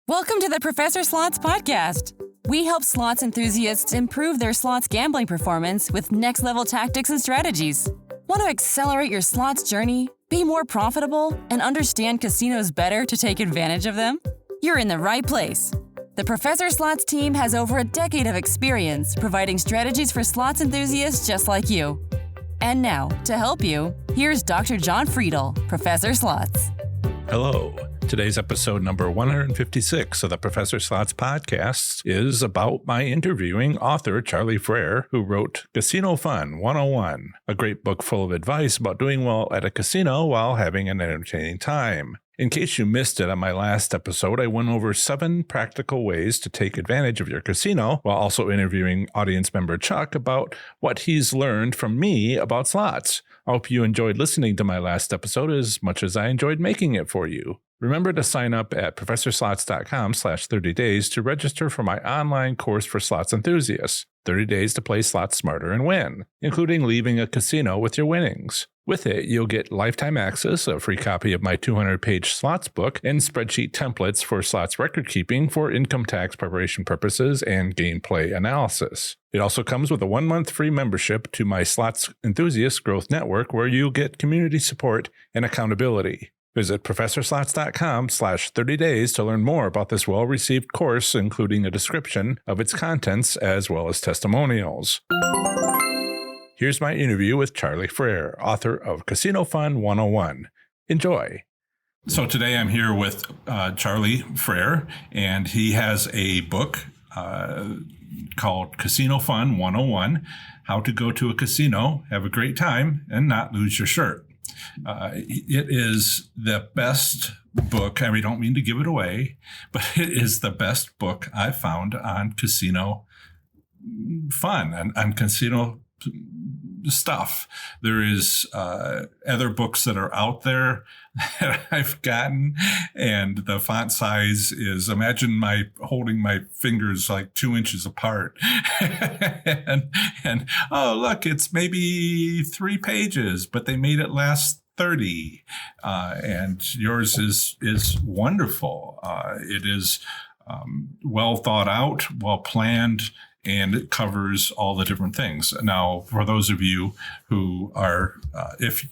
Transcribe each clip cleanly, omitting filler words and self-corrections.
Welcome to the Professor Slots Podcast. We help slots enthusiasts improve their slots gambling performance with next-level tactics and strategies. Want to accelerate your slots journey, be more profitable, and understand casinos better to take advantage of them? You're in the right place. The Professor Slots team has over a decade of experience providing strategies for slots enthusiasts just like you. And now, to help you, here's Dr. John Friedel, Professor Slots. Hello. Today's episode number 156 of the Professor Slots podcast is about my interviewing author, Charlie Freyr, who wrote Casino Fun 101, a great book full of advice about doing well at a casino while having an entertaining time. In case you missed it on my last episode, I went over 7 practical ways to take advantage of your casino while also interviewing audience member Chuck about what he's learned from me about slots. I hope you enjoyed listening to my last episode as much as I enjoyed making it for you. Remember to sign up at professorslots.com/30days to register for my online course for slots enthusiasts, 30 days to play slots smarter and win, including leaving a casino with your winnings. With it, you'll get lifetime access, a free copy of my 200-page slots book, and spreadsheet templates for slots record keeping for income tax preparation purposes and gameplay analysis. It also comes with a 1-month free membership to my Slots Enthusiast Growth Network, where you'll get community support and accountability. Visit professorslots.com/30days to learn more about this well-received course, including a description of its contents as well as testimonials. Here's my interview with Charlie Freyr, author of Casino Fun 101. Enjoy. So today I'm here with Charlie Freyr, and he has a book called Casino Fun 101, How to Go to a Casino, Have a Great Time, and Not Lose Your Shirt. It is the best book. I don't mean to give it away, but it is the best book I've found on casino fun and on casino stuff. There is other books that are out there that I've gotten, and the font size is, imagine holding my fingers like 2 inches apart. and oh, look, it's maybe 3 pages, but they made it last 30. And yours is wonderful. It is well thought out, well planned, and it covers all the different things. Now, for those of you who are, if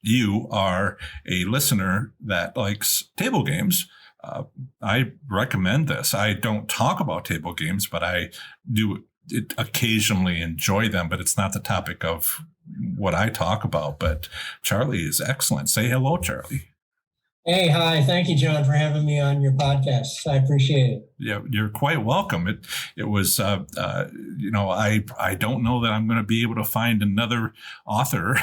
you are a listener that likes table games, I recommend this. I don't talk about table games, but I do occasionally enjoy them, but it's not the topic of what I talk about. But Charlie is excellent. Say hello, Charlie. Hey, hi. Thank you, John, for having me on your podcast. I appreciate it. Yeah, you're quite welcome. It was, I don't know that I'm going to be able to find another author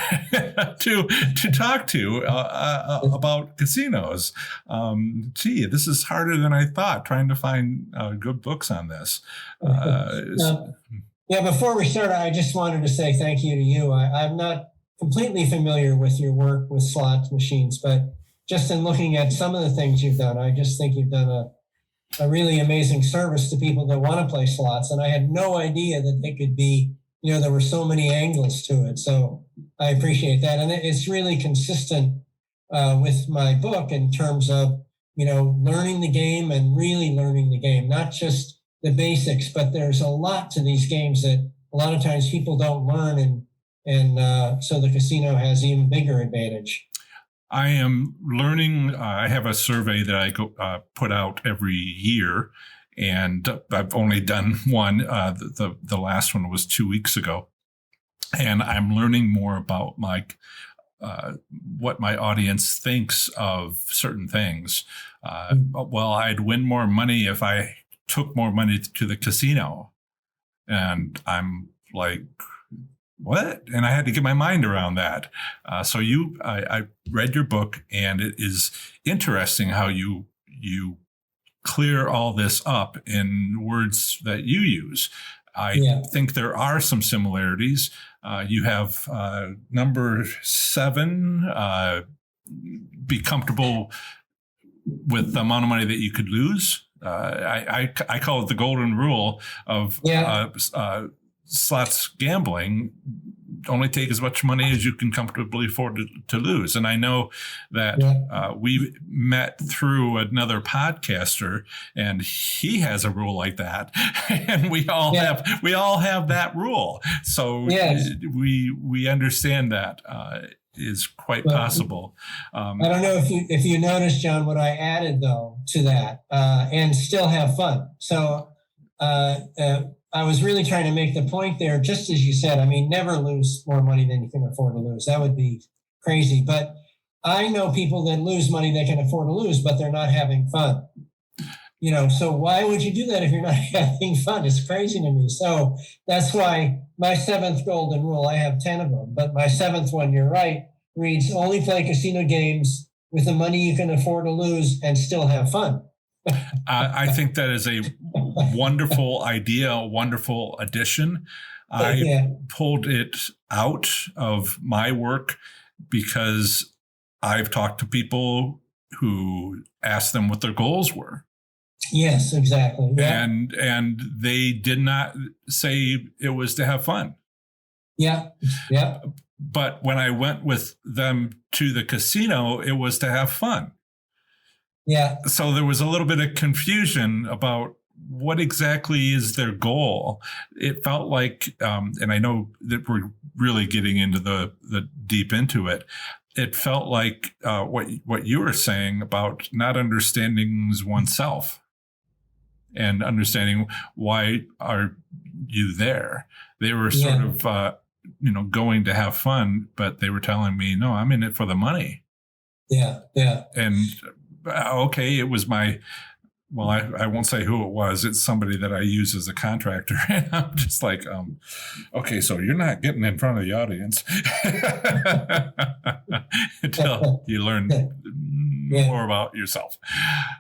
to talk to about casinos. This is harder than I thought, trying to find good books on this. Before we start, I just wanted to say thank you to you. I'm not completely familiar with your work with slot machines, but just in looking at some of the things you've done, I just think you've done a really amazing service to people that want to play slots. And I had no idea that they could be, there were so many angles to it. So I appreciate that. And it's really consistent with my book in terms of, learning the game and really learning the game, not just the basics, but there's a lot to these games that a lot of times people don't learn. And so the casino has even bigger advantage. I am learning. I have a survey that I put out every year, and I've only done one. The last one was 2 weeks ago, and I'm learning more about what my audience thinks of certain things. Well, I'd win more money if I took more money to the casino, and I'm like, what? And I had to get my mind around that. So I read your book, and it is interesting how you clear all this up in words that you use. I think there are some similarities. You have number 7, be comfortable with the amount of money that you could lose. I call it the golden rule of slots gambling. only take as much money as you can comfortably afford to lose. And I know that we met through another podcaster, and he has a rule like that, and we all have that rule. So we understand that is quite possible. I don't know if you noticed, John, what I added though to that, and still have fun. So I was really trying to make the point there, just as you said. I mean, never lose more money than you can afford to lose. That would be crazy. But I know people that lose money they can afford to lose, but they're not having fun. So why would you do that if you're not having fun? It's crazy to me. So that's why my 7th golden rule, I have 10 of them, but my 7th one, you're right, reads only play casino games with the money you can afford to lose and still have fun. I think that is a wonderful idea, a wonderful addition. I pulled it out of my work because I've talked to people who asked them what their goals were. Yes, exactly. Yeah. And they did not say it was to have fun. Yeah. Yeah. But when I went with them to the casino, it was to have fun. Yeah. So there was a little bit of confusion about what exactly is their goal. It felt like, and I know that we're really getting into the deep into it. It felt like what you were saying about not understanding oneself and understanding why are you there. They were sort of, going to have fun, but they were telling me, no, I'm in it for the money. Yeah. Yeah. And okay, it was I won't say who it was. It's somebody that I use as a contractor. And I'm just like, okay, so you're not getting in front of the audience until you learn more about yourself.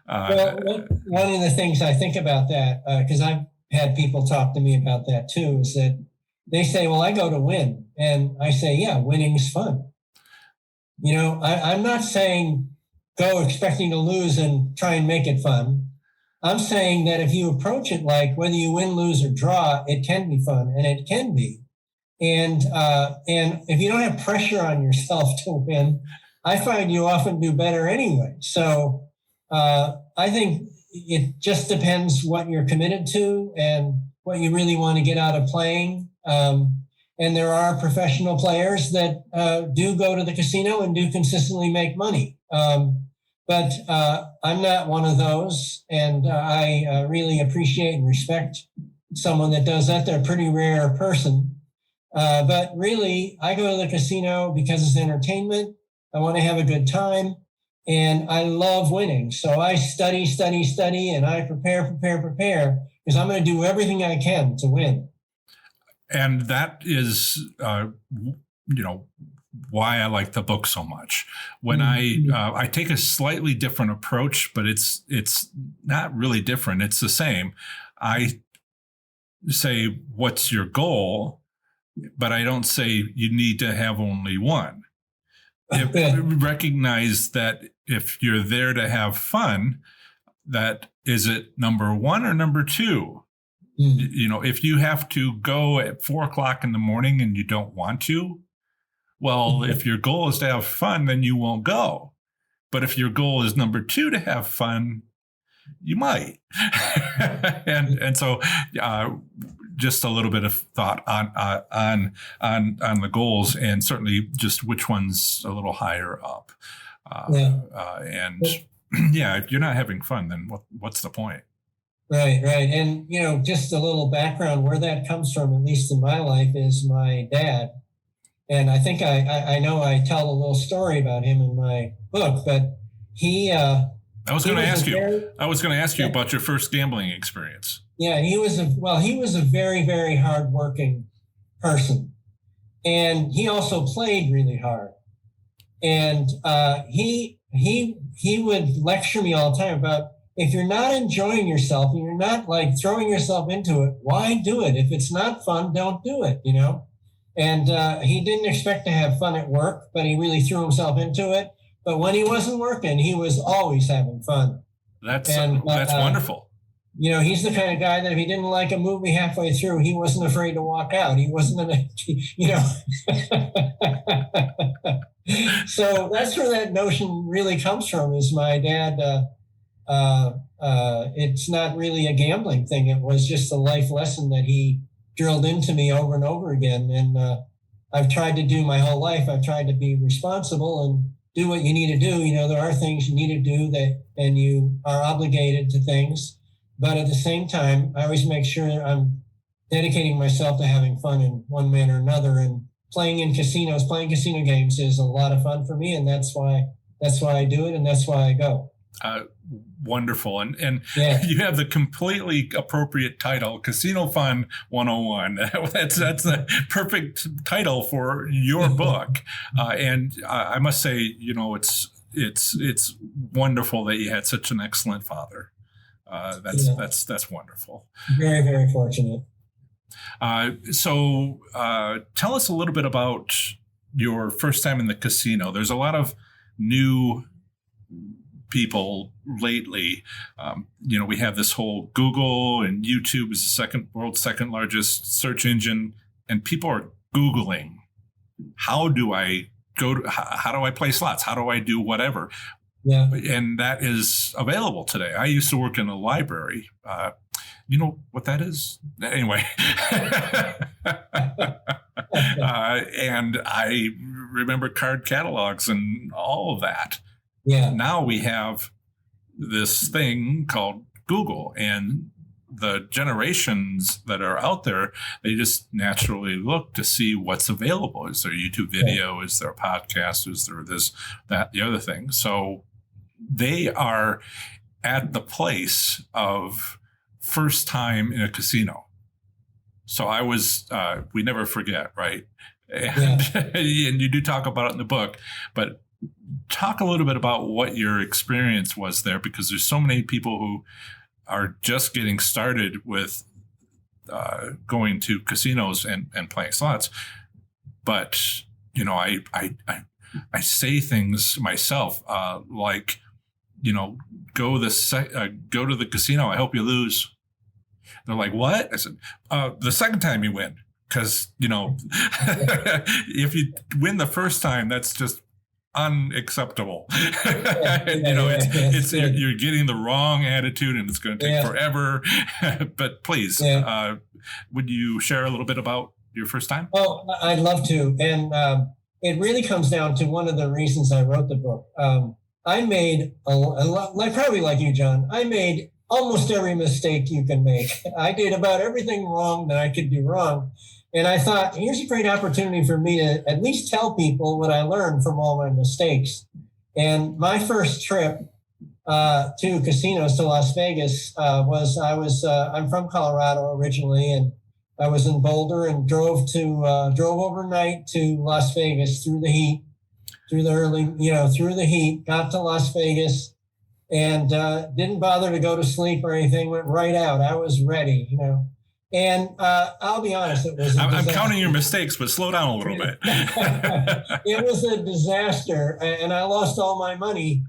Well, one of the things I think about that, because I've had people talk to me about that too, is that they say, well, I go to win. And I say, yeah, winning's fun. I'm not saying go expecting to lose and try and make it fun. I'm saying that if you approach it like whether you win, lose, or draw, it can be fun, and it can be. And if you don't have pressure on yourself to win, I find you often do better anyway. So I think it just depends what you're committed to and what you really want to get out of playing. And there are professional players that do go to the casino and do consistently make money. But I'm not one of those, and I really appreciate and respect someone that does that. They're a pretty rare person. But really, I go to the casino because it's entertainment. I want to have a good time, and I love winning. So I study, and I prepare, because I'm going to do everything I can to win. And that is, why I like the book so much. When I take a slightly different approach, but it's not really different. It's the same. I say, what's your goal? But I don't say you need to have only one. Recognize that if you're there to have fun, that is it number one or number two? If you have to go at 4:00 in the morning and you don't want to, well, if your goal is to have fun, then you won't go. But if your goal is number two, to have fun, you might. and so just a little bit of thought on the goals, and certainly just which one's a little higher up. If you're not having fun, then what's the point? Right. And, just a little background where that comes from, at least in my life, is my dad. And I think I know I tell a little story about him in my book, but he... I was going to ask you about your first gambling experience. Yeah, he was a very, very hardworking person. And he also played really hard. And he would lecture me all the time about, if you're not enjoying yourself and you're not like throwing yourself into it, why do it? If it's not fun, don't do it, And he didn't expect to have fun at work, but he really threw himself into it. But when he wasn't working, he was always having fun. That's wonderful. he's the kind of guy that if he didn't like a movie halfway through, he wasn't afraid to walk out. He wasn't So that's where that notion really comes from, is my dad. It's not really a gambling thing. It was just a life lesson that he drilled into me over and over again. And I've tried to do my whole life. I've tried to be responsible and do what you need to do. There are things you need to do and you are obligated to things. But at the same time, I always make sure I'm dedicating myself to having fun in one manner or another. And playing in casinos, playing casino games is a lot of fun for me. And that's why I do it. And that's why I go. Wonderful. And you have the completely appropriate title, Casino Fun 101. That's the perfect title for your book. And I must say, it's wonderful that you had such an excellent father. That's wonderful. Very, very fortunate. So tell us a little bit about your first time in the casino. There's a lot of new people lately. We have this whole Google, and YouTube is the world's second largest search engine, and people are Googling, how do I play slots? How do I do whatever? Yeah. And that is available today. I used to work in a library. You know what that is? Anyway. And I remember card catalogs and all of that. Yeah. Now we have this thing called Google, and the generations that are out there, they just naturally look to see what's available. Is there a YouTube video? Is there a podcast? Is there this, that, the other thing? So they are at the place of first time in a casino. So I was, we never forget, right? And, and you do talk about it in the book, but talk a little bit about what your experience was there, because there's so many people who are just getting started with going to casinos and playing slots. But, I say things myself, like, go to the casino. I hope you lose. They're like, what? I said, the second time you win. Because, if you win the first time, that's just unacceptable. You're getting the wrong attitude, and it's going to take forever. But please, would you share a little bit about your first time? Oh, I'd love to. And it really comes down to one of the reasons I wrote the book. I made probably like you, John, I made almost every mistake you can make. I did about everything wrong that I could do wrong. And I thought, here's a great opportunity for me to at least tell people what I learned from all my mistakes. And my first trip to casinos, to Las Vegas, I'm from Colorado originally, and I was in Boulder and drove overnight to Las Vegas through the heat, got to Las Vegas, and didn't bother to go to sleep or anything, went right out. I was ready, And I'll be honest, it was I'm counting your mistakes, but slow down a little bit. It was a disaster, and I lost all my money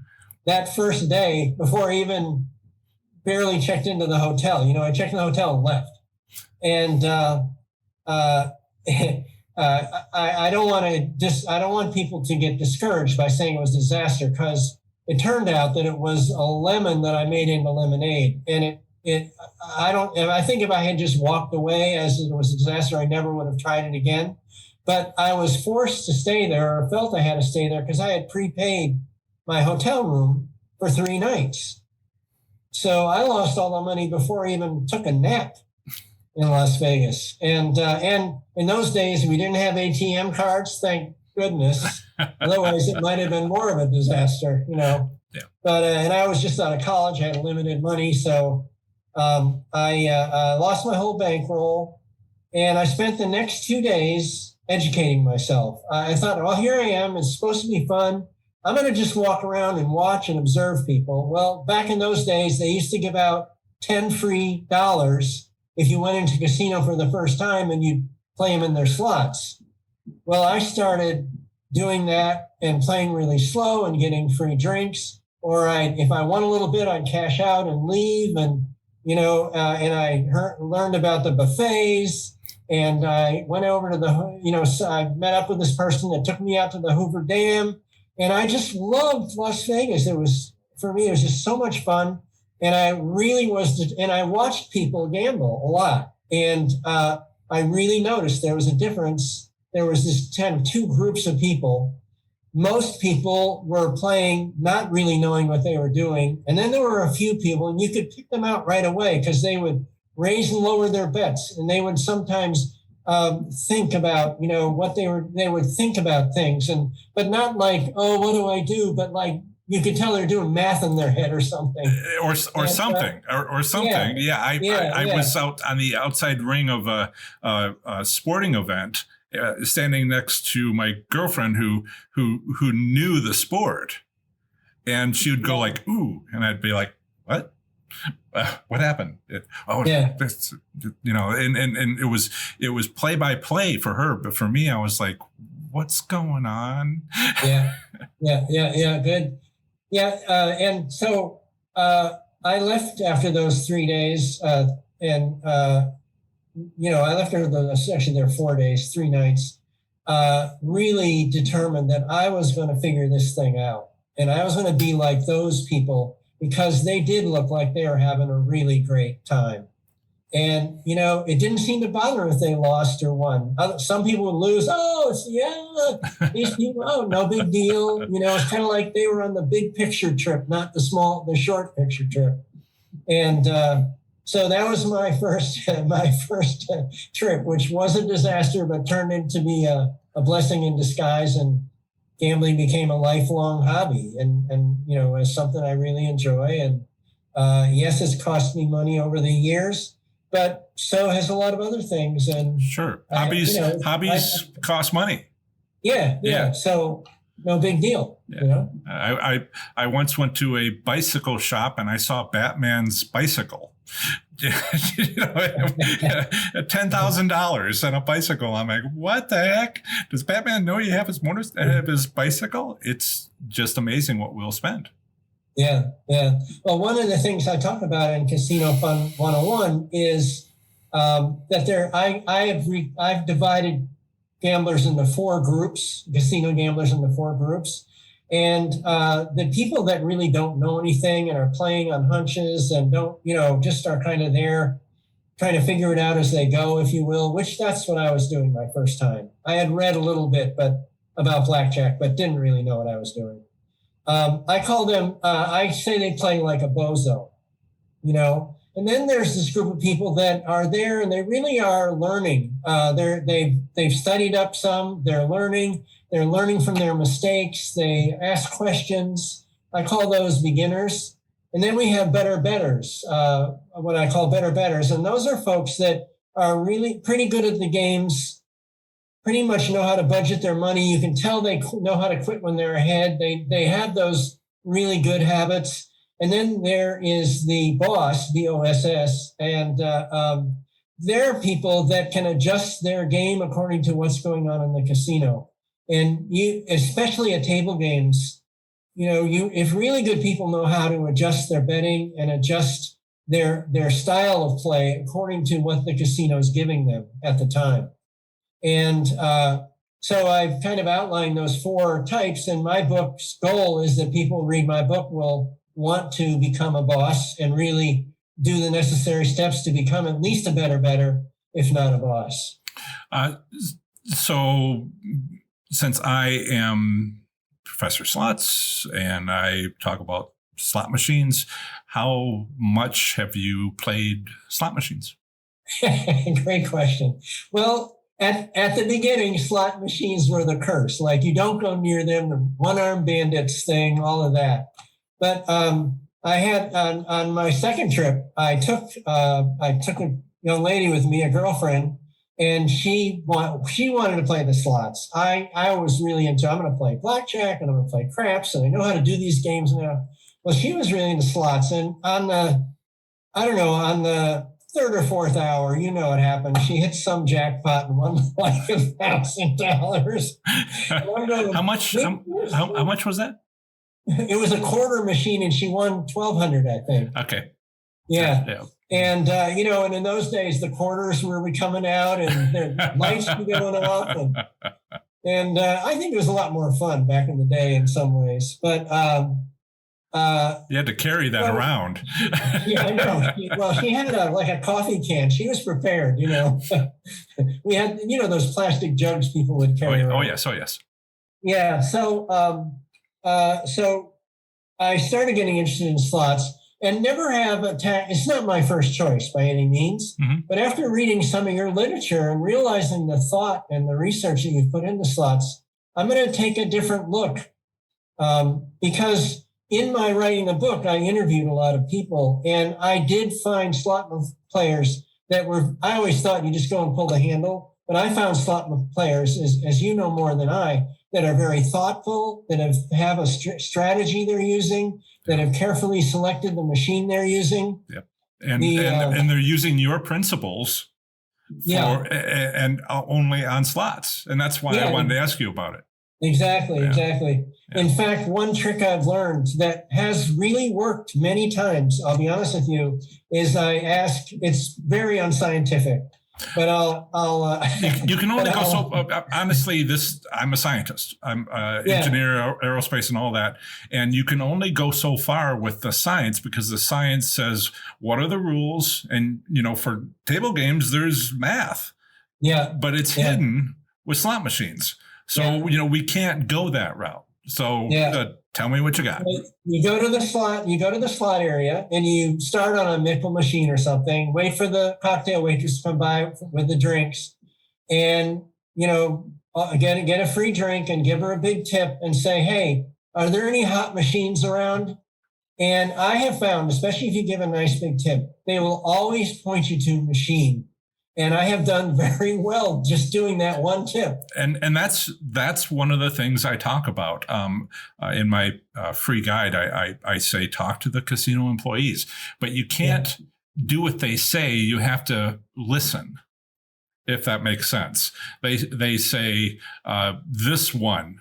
that first day before I even barely checked into the hotel. I checked in the hotel and left. And I don't want people to get discouraged by saying it was a disaster, because it turned out that it was a lemon that I made into lemonade, and I think if I had just walked away as it was a disaster, I never would have tried it again. But I was forced to stay there, or felt I had to stay there, because I had prepaid my hotel room for 3 nights. So I lost all the money before I even took a nap in Las Vegas. And in those days, we didn't have ATM cards, thank goodness. Otherwise, it might have been more of a disaster, Yeah. But and I was just out of college, I had limited money, so I lost my whole bankroll, and I spent the next 2 days educating myself. I thought, well, here I am. It's supposed to be fun. I'm going to just walk around and watch and observe people. Well, back in those days, they used to give out $10 free if you went into a casino for the first time and you'd play them in their slots. Well, I started doing that and playing really slow and getting free drinks. Or if I won a little bit, I'd cash out and leave. And and I learned about the buffets. And I went over to so I met up with this person that took me out to the Hoover Dam. And I just loved Las Vegas. For me, it was just so much fun. And I really and I watched people gamble a lot. And I really noticed there was a difference. There was this kind of two groups of people. Most people were playing, not really knowing what they were doing. And then there were a few people, and you could pick them out right away because they would raise and lower their bets. And they would sometimes think about, what they would think about things, but not like, oh, what do I do? But like, you could tell they're doing math in their head or something. Or something. Yeah. I was out on the outside ring of a sporting event, standing next to my girlfriend who knew the sport. And she would go like, ooh, and I'd be like, what? What happened? And it was play by play for her, but for me, I was like, what's going on? Yeah, good. Yeah, and so I left after those 3 days, I left actually there 4 days, 3 nights, really determined that I was going to figure this thing out, and I was going to be like those people, because they did look like they were having a really great time. And, it didn't seem to bother if they lost or won. Some people would lose. These people, no big deal. It's kind of like they were on the big picture trip, not the short picture trip. And so that was my first trip, which was a disaster, but turned into be a blessing in disguise. And gambling became a lifelong hobby and as something I really enjoy. And yes, it's cost me money over the years, but so has a lot of other things. And sure, hobbies cost money. Yeah. So no big deal. Yeah. I once went to a bicycle shop and I saw Batman's bicycle. $10,000 on a bicycle. I'm like, what the heck? Does Batman know you have his bicycle? It's just amazing what we'll spend. Yeah. Well, one of the things I talk about in Casino Fun 101 is that I've divided gamblers into 4 groups, casino gamblers into 4 groups. And the people that really don't know anything and are playing on hunches and don't, just are kind of there trying to figure it out as they go, if you will, which that's what I was doing my first time. I had read a little bit about blackjack, but didn't really know what I was doing. I call them, I say they play like a bozo, And then there's this group of people that are there and they really are learning. They've studied up some, they're learning from their mistakes. They ask questions. I call those beginners. And then we have better bettors, what I call better bettors. And those are folks that are really pretty good at the games, pretty much know how to budget their money. You can tell they know how to quit when they're ahead. They have those really good habits. And then there is the boss, B-O-S-S, and they're people that can adjust their game according to what's going on in the casino. And especially at table games, if really good people know how to adjust their betting and adjust their style of play according to what the casino is giving them at the time. And so I've kind of outlined those 4 types, and my book's goal is that people read my book will want to become a boss and really do the necessary steps to become at least a better, if not a boss. So since I am Professor Slots and I talk about slot machines, how much have you played slot machines? Great question. Well, at the beginning, slot machines were the curse. Like, you don't go near them, the one-armed bandits thing, all of that. But I had on my second trip, I took a young lady with me, a girlfriend, and she wanted to play the slots. I was really into, I'm going to play blackjack and I'm going to play craps, and I know how to do these games now. Well, she was really into slots, and on the 3rd or 4th hour, what happened. She hit some jackpot and won like $1,000. How much? How much was that? It was a quarter machine, and she won $1,200, I think. Okay. Yeah. Yeah. And, and in those days, the quarters were coming out and the lights were going off. And I think it was a lot more fun back in the day in some ways. But you had to carry that around. Yeah, I know. Well, she had a coffee can. She was prepared, We had, those plastic jugs people would carry around. Oh, yes. Oh, yes. Yeah. So I started getting interested in slots. And never have it's not my first choice by any means. Mm-hmm. But after reading some of your literature and realizing the thought and the research that you've put into slots, I'm going to take a different look. Because in my writing the book, I interviewed a lot of people, and I did find slot players that I always thought you just go and pull the handle, but I found slot players, as you know more than I, that are very thoughtful, that have a strategy they're using, that have carefully selected the machine they're using. Yep. And they're using your principles and only on slots. And that's why I wanted to ask you about it. Exactly. Yeah. In fact, one trick I've learned that has really worked many times, I'll be honest with you, is I ask, it's very unscientific, but you can only go so, honestly, I'm a scientist. I'm engineer, aerospace and all that. And you can only go so far with the science because the science says, what are the rules? And, for table games, there's math. Yeah. But it's hidden with slot machines. So, we can't go that route. So tell me what you got. You go to the slot area and you start on a nickel machine or something, wait for the cocktail waitress to come by with the drinks and, get a free drink and give her a big tip and say, hey, are there any hot machines around? And I have found, especially if you give a nice big tip, they will always point you to a machine. And I have done very well just doing that one tip. And that's one of the things I talk about in my free guide. I say talk to the casino employees, but you can't do what they say. You have to listen, if that makes sense. They say this one,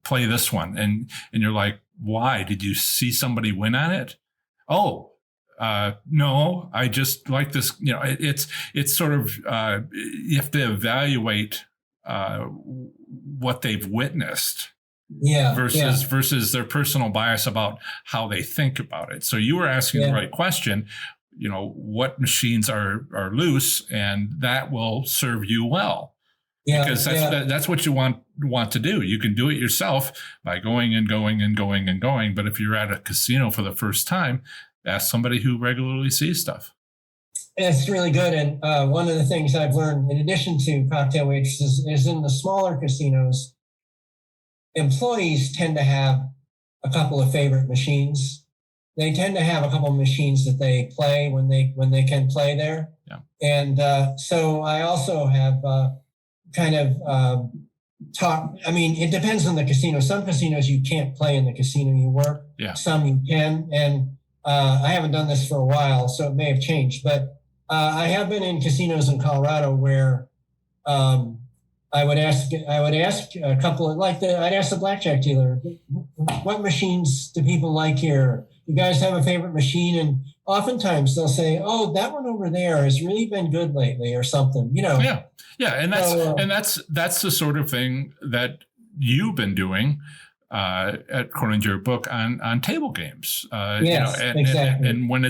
play this one, and you're like, why? Did you see somebody win on it? Oh. No, I just like this, it's sort of, you have to evaluate, what they've witnessed versus their personal bias about how they think about it. So you were asking the right question, what machines are loose, and that will serve you well. Because that's what you want to do. You can do it yourself by going and going and going and going. But if you're at a casino for the first time, ask somebody who regularly sees stuff. It's really good. And one of the things I've learned, in addition to cocktail waitresses, is in the smaller casinos, employees tend to have a couple of favorite machines. They tend to have a couple of machines that they play when they can play there. Yeah. And so I also have it depends on the casino. Some casinos you can't play in the casino you work. Yeah. Some you can. And I haven't done this for a while, so it may have changed. But I have been in casinos in Colorado where I would ask a couple of I'd ask the blackjack dealer, what machines do people like here? You guys have a favorite machine? And oftentimes they'll say, oh, that one over there has really been good lately, or something. Yeah, and that's the sort of thing that you've been doing. According to your book on table games, exactly. And when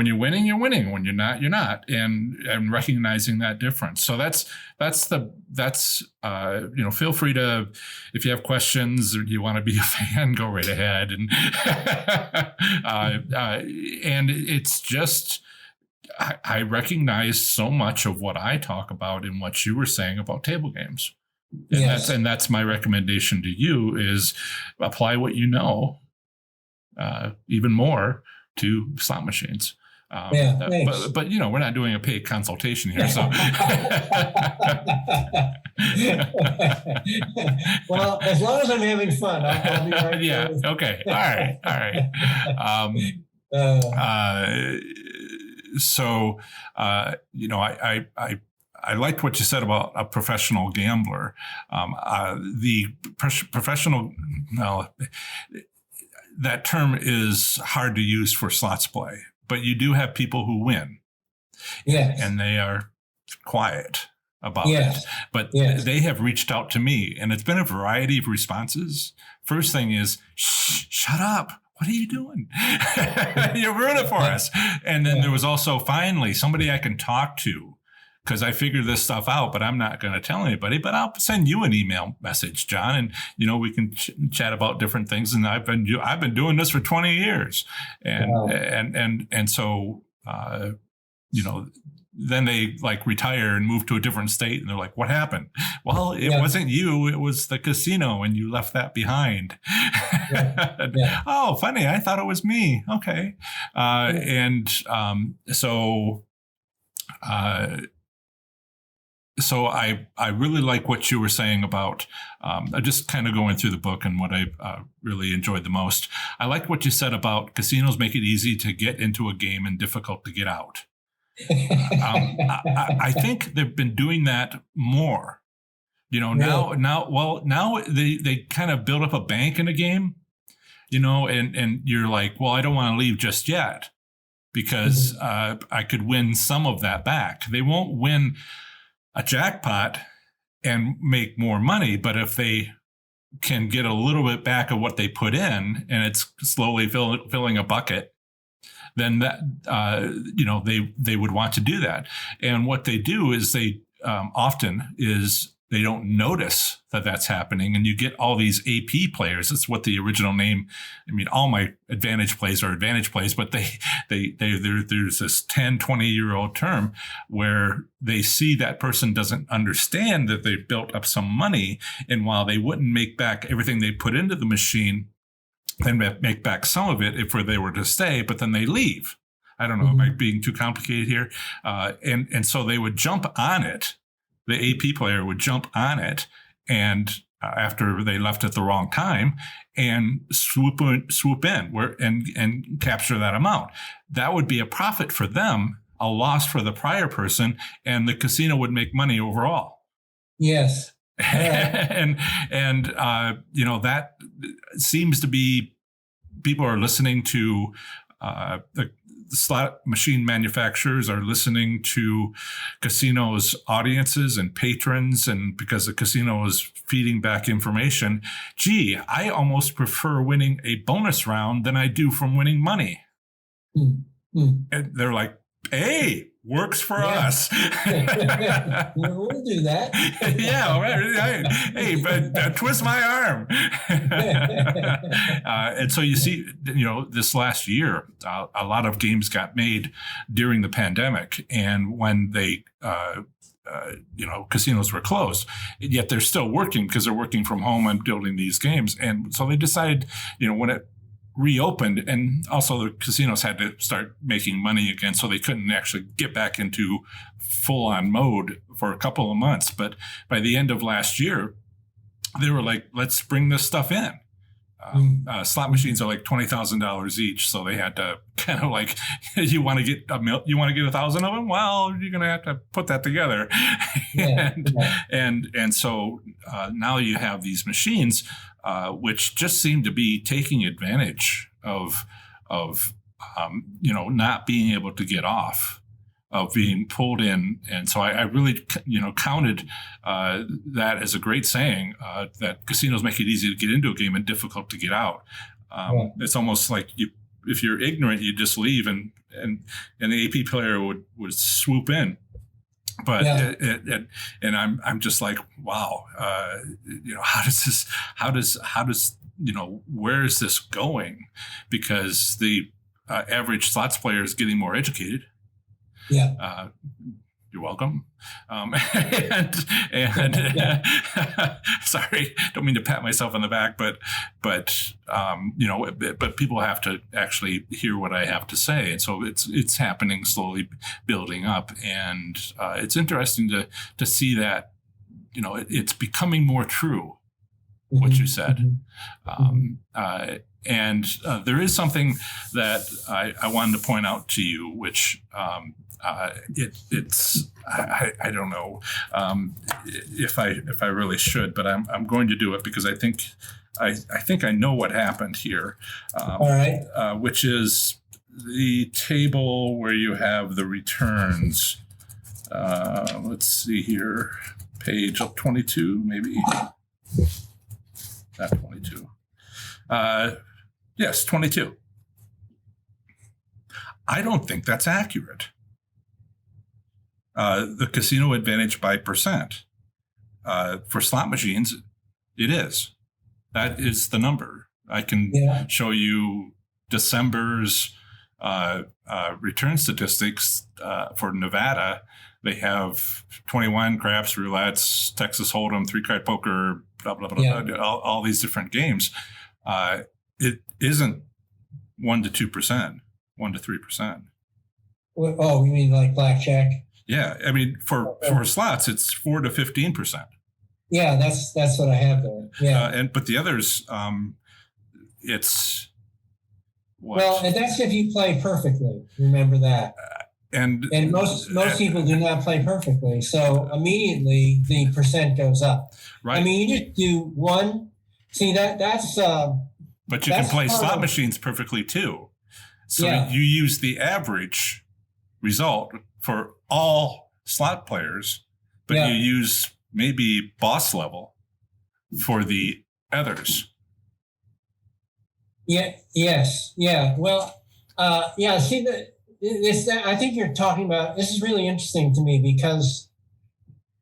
you're winning, you're winning. When you're not, and recognizing that difference. So feel free to, if you have questions or you want to be a fan, go right ahead. And and it's just, I recognize so much of what I talk about in what you were saying about table games. And that's my recommendation to you is apply what you know even more to slot machines. But we're not doing a paid consultation here. So well, as long as I'm having fun, I'll be right there. Okay. All right. So I liked what you said about a professional gambler. The professional, that term is hard to use for slots play, but you do have people who win. Yes. And they are quiet about Yes. it. But Yes. they have reached out to me, and it's been a variety of responses. First thing is, shut up. What are you doing? You're ruining it for us. And then there was also finally somebody I can talk to, because I figured this stuff out, but I'm not going to tell anybody. But I'll send you an email message, John, and we can chat about different things. And I've been doing this for 20 years, and Wow. and so then they like retire and move to a different state, and they're like, "What happened?" Well, it wasn't you; it was the casino, and you left that behind. Yeah. Oh, funny! I thought it was me. Okay, So I really like what you were saying about just kind of going through the book, and what I really enjoyed the most. I like what you said about casinos make it easy to get into a game and difficult to get out. I think they've been doing that more. Now they kind of build up a bank in a game, and you're like, well, I don't want to leave just yet because I could win some of that back. They won't win a jackpot and make more money, but if they can get a little bit back of what they put in, and it's slowly filling a bucket, then that they would want to do that. And what they do is they often is they don't notice that that's happening, and you get all these AP players. That's what the original name. I mean, all my advantage plays are advantage plays, but there's this 10, 20-year-old term where they see that person doesn't understand that they've built up some money, and while they wouldn't make back everything they put into the machine, then make back some of it if they were to stay, but then they leave. I don't know, am I being too complicated here? And so they would jump on it. The AP player would jump on it, and after they left at the wrong time, and swoop in and capture that amount. That would be a profit for them, a loss for the prior person, and the casino would make money overall. Yes. and that seems to be, people are listening to the slot machine manufacturers are listening to casinos' audiences and patrons, and because the casino is feeding back information. Gee, I almost prefer winning a bonus round than I do from winning money. And they're like, hey, works for us. We'll do that. Yeah, right. Hey, but twist my arm. And so you see, this last year, a lot of games got made during the pandemic, and when they, casinos were closed, yet they're still working because they're working from home and building these games. And so they decided, when it reopened, and also the casinos had to start making money again, so they couldn't actually get back into full-on mode for a couple of months. But by the end of last year, they were like, let's bring this stuff in. Slot machines are like $20,000 each, so they had to kind of like, you want to get 1,000 of them? Well, you're going to have to put that together. And so now you have these machines which just seem to be taking advantage of not being able to get off, of being pulled in. And so I really, counted that as a great saying, that casinos make it easy to get into a game and difficult to get out. It's almost like if you're ignorant, you just leave, and the AP player would swoop in. But and I'm just like, wow, how does where is this going? Because the average slots player is getting more educated. Yeah. You're welcome. And sorry, don't mean to pat myself on the back, but people have to actually hear what I have to say. And so it's happening, slowly building up. And it's interesting to see that, it's becoming more true, what you said. And there is something that I wanted to point out to you, which it's I don't know if I really should, but I'm going to do it because I think I know what happened here. All right. Which is the table where you have the returns. Let's see here, page 22, maybe not 22. Yes, 22. I don't think that's accurate. The casino advantage by percent for slot machines, it is. That is the number. I can show you December's return statistics for Nevada. They have 21 craps, roulettes, Texas Hold'em, 3-card poker, blah, blah, blah, blah, all these different games. It isn't 1 to 2%, 1 to 3%. Oh, you mean like blackjack? Yeah, I mean for slots, it's 4 to 15%. Yeah, that's what I have there. Yeah, but the others, it's what? Well, and that's if you play perfectly. Remember that. And most people do not play perfectly, so immediately the percent goes up. Right. I mean, you just do one. See that's. But you can play slot machines perfectly too. So you use the average result for all slot players, but you use maybe boss level for the others. Yeah. Yes. Yeah. Well. See this. I think you're talking about. This is really interesting to me because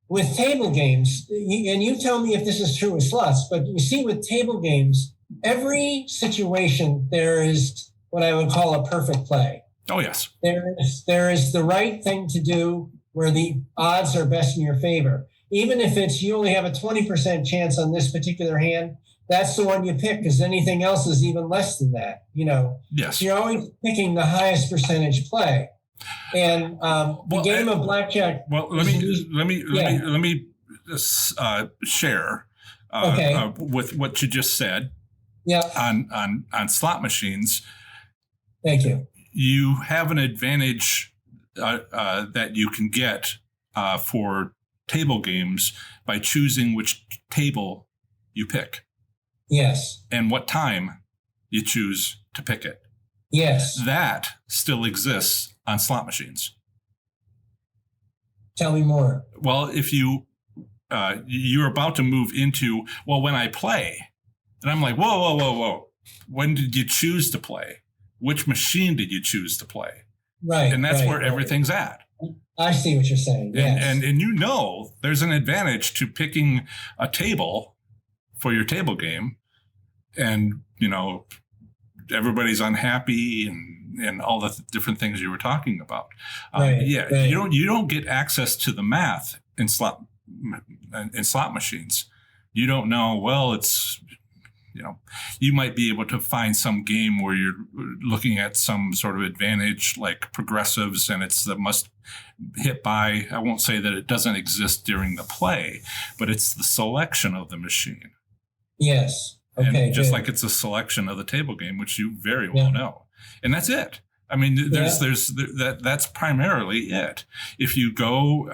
with table games, and you tell me if this is true with slots, but you see with table games, every situation there is what I would call a perfect play. Oh yes. There is the right thing to do where the odds are best in your favor. Even if it's you only have a 20% chance on this particular hand, that's the one you pick because anything else is even less than that. Yes. You're always picking the highest percentage play. And the game of blackjack. Well, let me share with what you just said. Yeah. On slot machines. Thank you. You have an advantage that you can get for table games by choosing which table you pick. Yes. And what time you choose to pick it. Yes. That still exists on slot machines. Tell me more. Well, if you're about to move into, when I play, and I'm like, whoa. When did you choose to play? Which machine did you choose to play? Right. And that's where everything's at. I see what you're saying. Yes. And there's an advantage to picking a table for your table game. And, everybody's unhappy and all the different things you were talking about. Right. You don't get access to the math in slot machines. You don't know, it's, you might be able to find some game where you're looking at some sort of advantage like progressives and it's the must hit by. I won't say that it doesn't exist during the play, but it's the selection of the machine. Yes. Okay. And just like it's a selection of the table game, which you very well know. And that's it. I mean, that's primarily it. If you go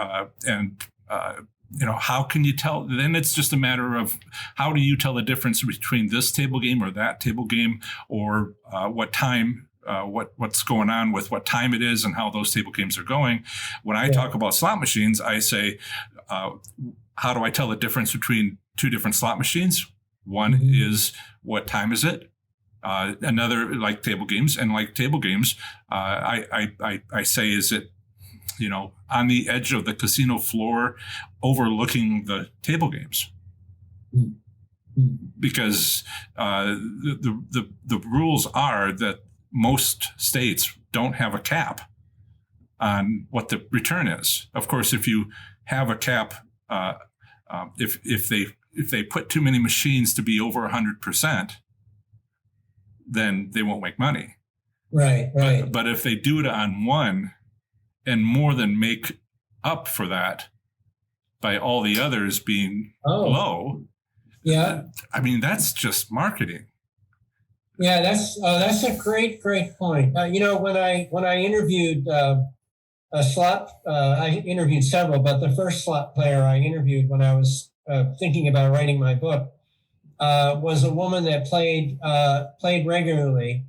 how can you tell? Then it's just a matter of how do you tell the difference between this table game or that table game, or what time, what's going on with what time it is and how those table games are going. When I talk about slot machines, I say, how do I tell the difference between two different slot machines? One is what time is it? Another like table games, and like table games, I say, is it on the edge of the casino floor overlooking the table games? Because the rules are that most states don't have a cap on what the return is. Of course, if you have a cap, if they put too many machines to be over 100%, then they won't make money. Right. But if they do it on one and more than make up for that by all the others being low, I mean, that's just marketing. Yeah, that's a great point. When I interviewed a slot, I interviewed several, but the first slot player I interviewed when I was thinking about writing my book was a woman that played regularly.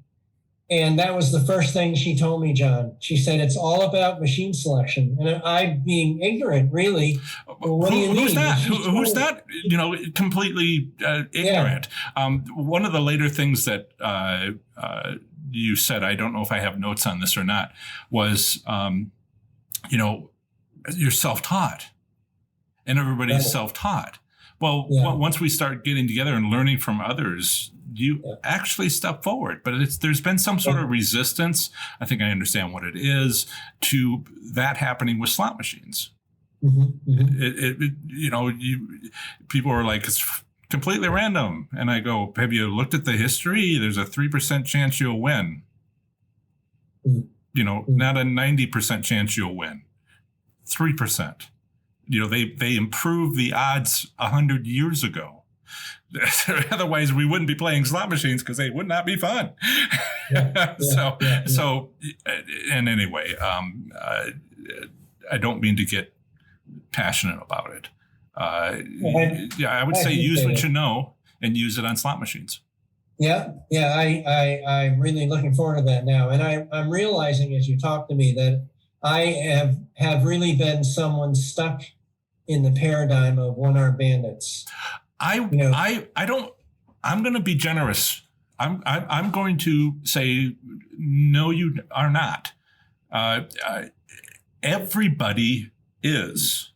And that was the first thing she told me, John. She said, it's all about machine selection. And I, being ignorant, really, well, what do you mean? Who's that? Who's that? Completely ignorant. Yeah. One of the later things that you said, I don't know if I have notes on this or not, was, you're self-taught. And everybody's self-taught. Well, once we start getting together and learning from others, you actually step forward. But there's been some sort of resistance. I think I understand what it is to that happening with slot machines. People are like, it's completely random. And I go, have you looked at the history? There's a 3% chance you'll win. Not a 90% chance you'll win. 3%. They improved the odds 100 years ago. Otherwise, we wouldn't be playing slot machines because they would not be fun. So, and anyway, I don't mean to get passionate about it. I would say use what you know and use it on slot machines. I'm really looking forward to that now. And I'm realizing as you talk to me that I have really been someone stuck in the paradigm of one-armed bandits. I'm going to be generous. I'm going to say, no, you are not. Everybody is.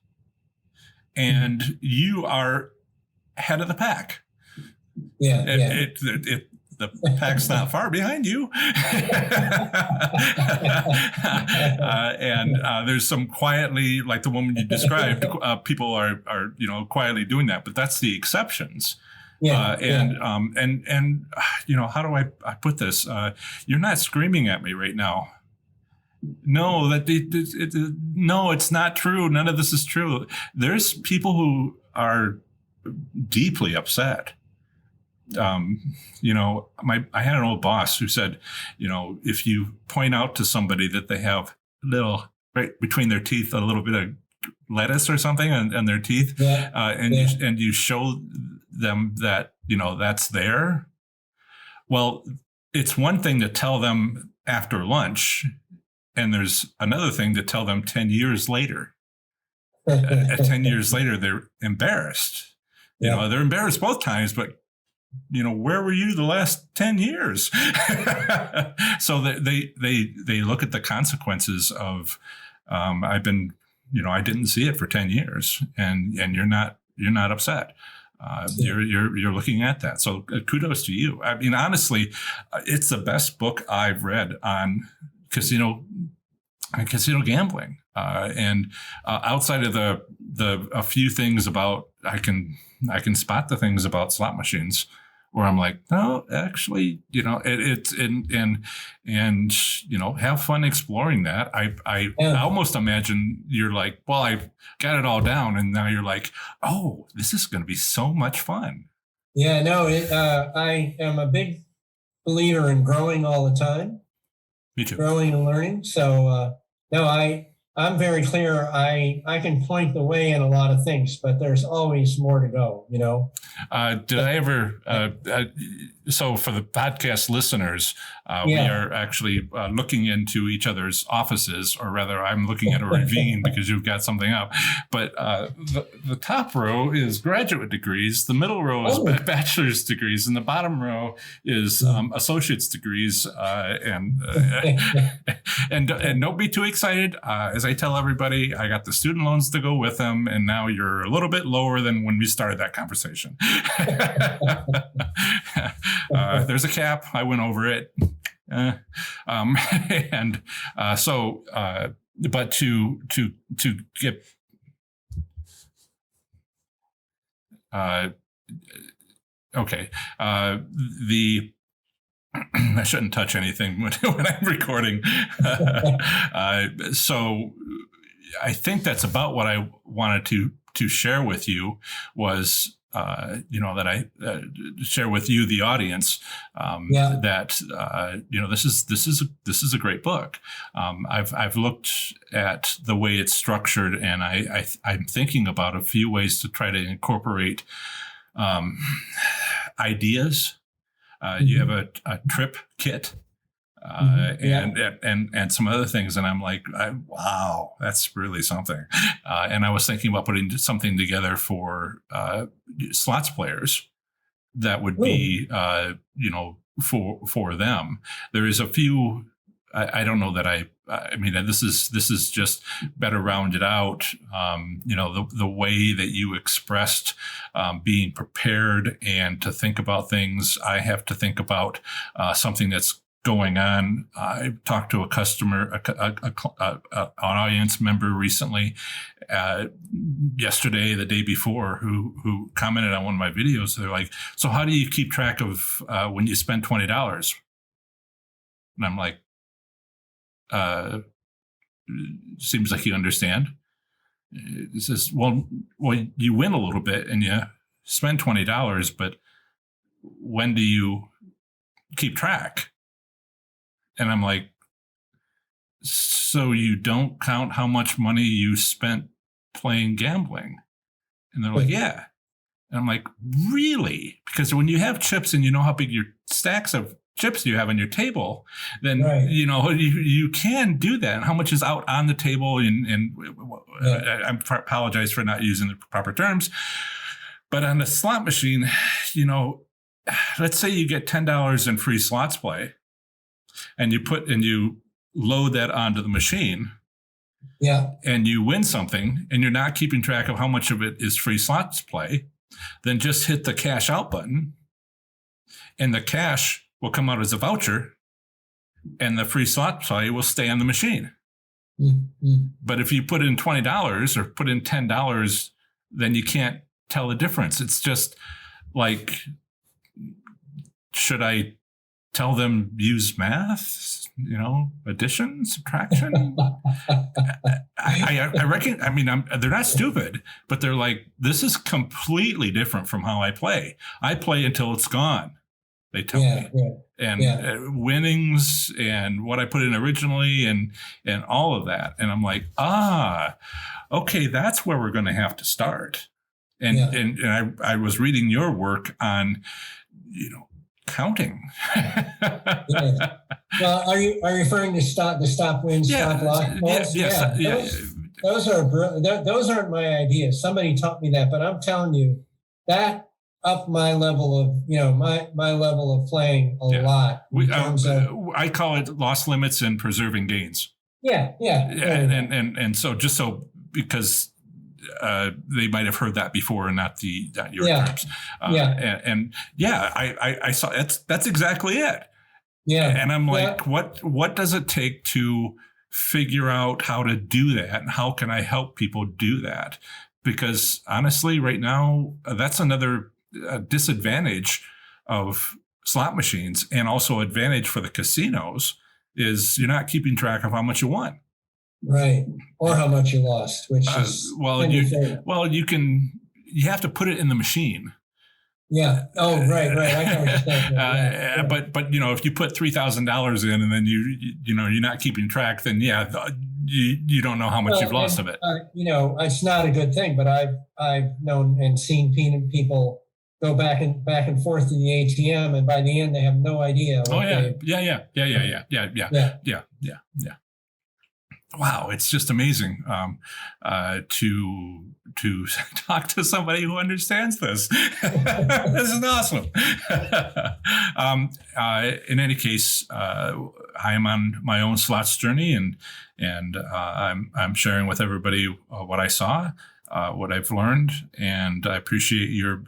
And you are head of the pack. The pack's not far behind you. And there's some quietly, like the woman you described, people are quietly doing that, but that's the exceptions. How do I put this? You're not screaming at me right now. No, no, it's not true. None of this is true. There's people who are deeply upset. I had an old boss who said, if you point out to somebody that they have right between their teeth, a little bit of lettuce or something on their teeth, and you show them that, that's there. Well, it's one thing to tell them after lunch, and there's another thing to tell them 10 years later. 10 years later, they're embarrassed. They're embarrassed both times, but where were you the last 10 years? So they look at the consequences of, I didn't see it for 10 years and you're not upset. You're looking at that. So kudos to you. I mean, honestly, it's the best book I've read on casino gambling. And outside of a few things about, I can spot the things about slot machines where I'm like, no, actually, it's have fun exploring that. I almost imagine you're like, well, I've got it all down. And now you're like, oh, this is going to be so much fun. Yeah, no, I am a big believer in growing all the time. Me too. Growing and learning. So, I'm very clear. I can point the way in a lot of things, but there's always more to go, Did I ever, so for the podcast listeners, we are actually looking into each other's offices, or rather I'm looking at a ravine because you've got something up. But the top row is graduate degrees. The middle row is bachelor's degrees. And the bottom row is associate's degrees. And don't be too excited. As I tell everybody, I got the student loans to go with them. And now you're a little bit lower than when we started that conversation. There's a cap. I went over it. But to get, I shouldn't touch anything when I'm recording. So I think that's about what I wanted to share with you was, that I share with you, the audience, that this is a great book. I've looked at the way it's structured, and I'm thinking about a few ways to try to incorporate ideas. You have a trip kit. And some other things, and I'm like, wow, that's really something. And I was thinking about putting something together for slots players that would be, for them. There is a few. I don't know that I mean, this is just better rounded out. The way that you expressed being prepared and to think about things. I have to think about something that's going on. I talked to a customer, an audience member recently, yesterday, the day before, who commented on one of my videos. They're like, "So how do you keep track of when you spend $20?" And I'm like, "Seems like you understand." He says, "Well, you win a little bit and you spend $20, but when do you keep track?" And I'm like, "So you don't count how much money you spent playing gambling?" And they're like, "Yeah." And I'm like, "Really?" Because when you have chips and you know how big your stacks of chips you have on your table, then you can do that. And how much is out on the table? And I apologize for not using the proper terms. But on the slot machine, let's say you get $10 in free slots play. And you load that onto the machine, and you win something, and you're not keeping track of how much of it is free slots play, then just hit the cash out button, and the cash will come out as a voucher, and the free slot play will stay on the machine. Mm-hmm. But if you put in $20 or put in $10, then you can't tell the difference. It's just like, should I tell them use math, addition, subtraction? I reckon, they're not stupid, but they're like, this is completely different from how I play. I play until it's gone, they tell me. Winnings and what I put in originally and all of that. And I'm like, okay, that's where we're going to have to start. And I was reading your work on, counting. Well, are you referring to the stop win, stop loss? Those aren't my ideas. Somebody taught me that, but I'm telling you that upped my level of my level of playing a lot. I call it loss limits and preserving gains. And so because they might have heard that before and not your terms. I saw that's exactly it. And I'm like, what does it take to figure out how to do that, and how can I help people do that? Because honestly, right now, that's another disadvantage of slot machines, and also advantage for the casinos, is you're not keeping track of how much you won. Right. Or how much you lost, which is you have to put it in the machine. Yeah. Oh, right. I know what you're saying. But if you put $3,000 in and then you're not keeping track, then you don't know how much you've lost of it. It's not a good thing. But I've known and seen people go back and forth to the ATM, and by the end they have no idea. Yeah. Wow, it's just amazing to talk to somebody who understands this. This is awesome. In any case, I am on my own slots journey, and I'm sharing with everybody what I saw, what I've learned, and I appreciate your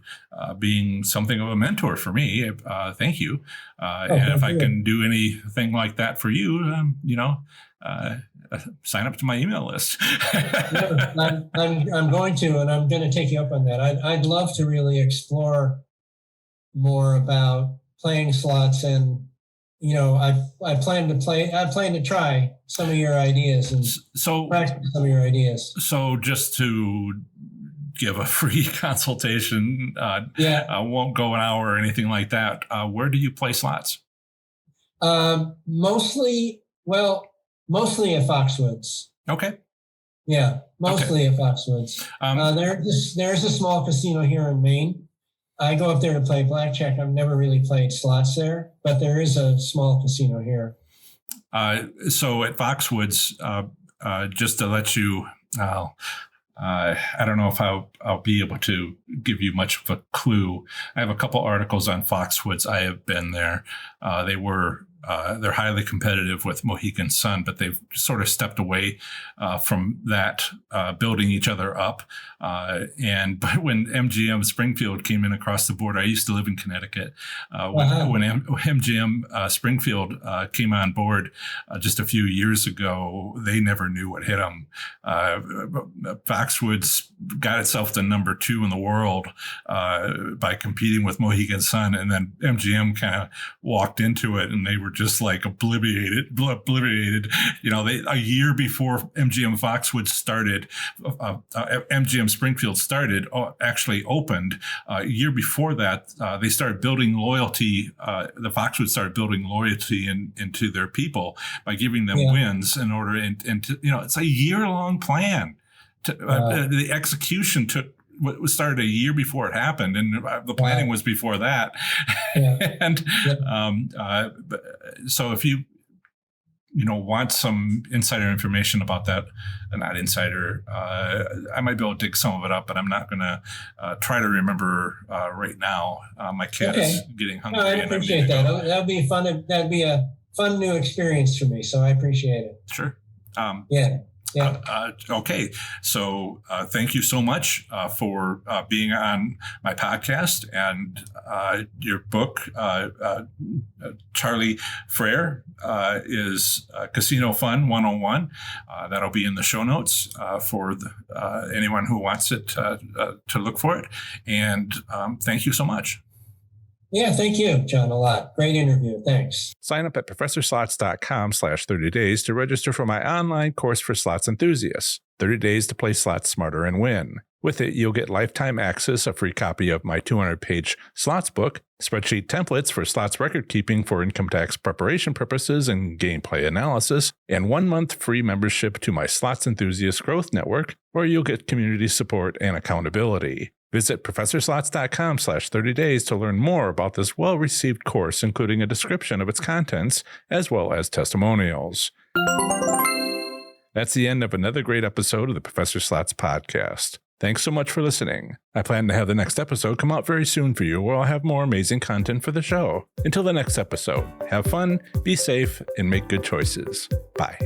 being something of a mentor for me. Thank you. And if I can do anything like that for you, sign up to my email list. I'm going to, and I'm going to take you up on that. I'd love to really explore more about playing slots, and I plan to try some of your ideas and practice some of your ideas. So just to give a free consultation. Won't go an hour or anything like that. Where do you play slots? Mostly at Foxwoods. Okay. Yeah, mostly at Foxwoods. There's a small casino here in Maine. I go up there to play blackjack. I've never really played slots there, but there is a small casino here. So at Foxwoods, just to let you, I don't know if I'll be able to give you much of a clue. I have a couple articles on Foxwoods. I have been there. They're highly competitive with Mohegan Sun, but they've sort of stepped away from that, building each other up. But when MGM Springfield came in across the border, I used to live in Connecticut. When MGM Springfield came on board just a few years ago, they never knew what hit them. Foxwoods got itself to number 2 in the world by competing with Mohegan Sun, and then MGM kind of walked into it, and they were just like obliterated. A year before MGM Foxwoods started, MGM Springfield actually opened. A year before that, they started building loyalty. The Foxwoods started building loyalty into their people by giving them wins in order. It's a year-long plan. The execution started a year before it happened, and the planning was before that. So if you want some insider information about that, not insider, I might be able to dig some of it up, but I'm not going to try to remember right now. My cat is getting hungry. No, I appreciate that. That'd be fun. That'd be a fun new experience for me. So I appreciate it. Sure. Okay. So thank you so much for being on my podcast, and your book, Charlie Freyr, is Casino Fun 101. That'll be in the show notes for anyone who wants it to look for it. And thank you so much. Yeah, thank you, John, a lot. Great interview. Thanks. Sign up at ProfessorSlots.com/30 days to register for my online course for slots enthusiasts, 30 days to play slots smarter and win. With it, you'll get lifetime access, a free copy of my 200-page slots book, spreadsheet templates for slots record keeping for income tax preparation purposes and gameplay analysis, and 1 month free membership to my Slots Enthusiast Growth Network, where you'll get community support and accountability. Visit ProfessorSlots.com/30 days to learn more about this well-received course, including a description of its contents, as well as testimonials. That's the end of another great episode of the Professor Slots podcast. Thanks so much for listening. I plan to have the next episode come out very soon for you, where I'll have more amazing content for the show. Until the next episode, have fun, be safe, and make good choices. Bye.